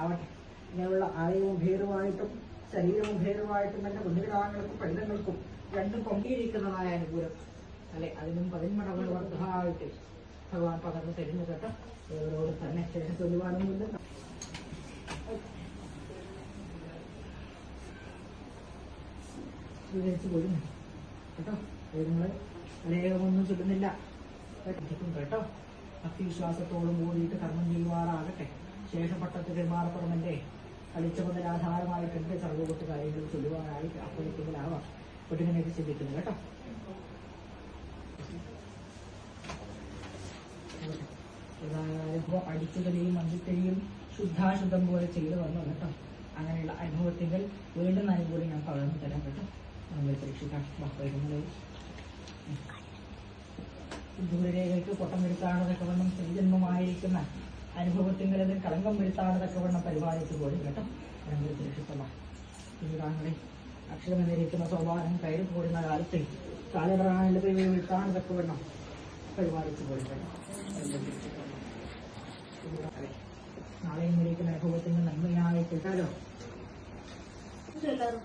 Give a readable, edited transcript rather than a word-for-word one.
ആവട്ടെ. ഇങ്ങനെയുള്ള ആലയവും ഭേദമായിട്ടും ശരീരവും ഭേദമായിട്ടും തന്നെ കുഞ്ഞുകിടാങ്ങൾക്കും പൈതങ്ങൾക്കും രണ്ടും പൊങ്ങിയിരിക്കുന്നതായ അനുകൂലം അല്ലെ, അതിനും 10 മടങ്ങ് വർദ്ധമായിട്ട് ഭഗവാൻ പകർന്നു തരുന്നു കേട്ടോ. ഇവരോട് തന്നെ ശേഷം ചൊല്ലുവാനൊന്നുമില്ല. സ്വീകരിച്ചു പോരുന്നു കേട്ടോ. നിങ്ങൾ ലേഖമൊന്നും ചൊല്ലുന്നില്ല കേട്ടോ. ഭക്തിവിശ്വാസത്തോടും കൂടിയിട്ട് കർമ്മം ചെയ്യുവാറാകട്ടെ. ശേഷപട്ടത്തിൽ പെരുമാറപ്പെടുമെന്റെ കളിച്ച മുതലാധാരമായിട്ടുണ്ട് സർവ്വകൊട്ട് കാര്യങ്ങൾ ചൊല്ലുവാനായി അപ്പോഴെങ്കിലാവാം. ഒട്ടിങ്ങനെയൊക്കെ ചിന്തിക്കുന്നു കേട്ടോ. അനുഭവം അടിച്ചുകളിയും മഞ്ചിത്തരിയും ശുദ്ധാശുദ്ധം പോലെ ചെയ്തു വന്നു കേട്ടോ. അങ്ങനെയുള്ള അനുഭവത്തിൽ വീണ്ടും അനുകൂലം ഞാൻ പകർന്നു തരാം കേട്ടോ. നമ്മൾ പരീക്ഷിക്കാം. ദൂരരേഖയ്ക്ക് പൊട്ടം വരുത്താണതൊക്കെ വണ്ണം ശ്രീജന്മമായിരിക്കുന്ന അനുഭവത്തിങ്കിൽ അതിൽ കളങ്കം വരുത്താണതൊക്കെ വണ്ണം പരിപാലിച്ചു പോലും കേട്ടോ. നമ്മൾ പരീക്ഷിക്കല്ല. വീടാങ്ങളെ അക്ഷരമെന്നിരിക്കുന്ന സോപാനം കയറി പോരുന്ന കാലത്ത് കാലപ്രാണിൽ വീഴ്ത്താണതൊക്കെ വണ്ണം പരിപാലിച്ചു പോലും കേട്ടോ. നാളെയും ഇരിക്കുന്ന അനുഭവത്തിന് നന്മയായി കേട്ടാലോ. സ്ഥലവും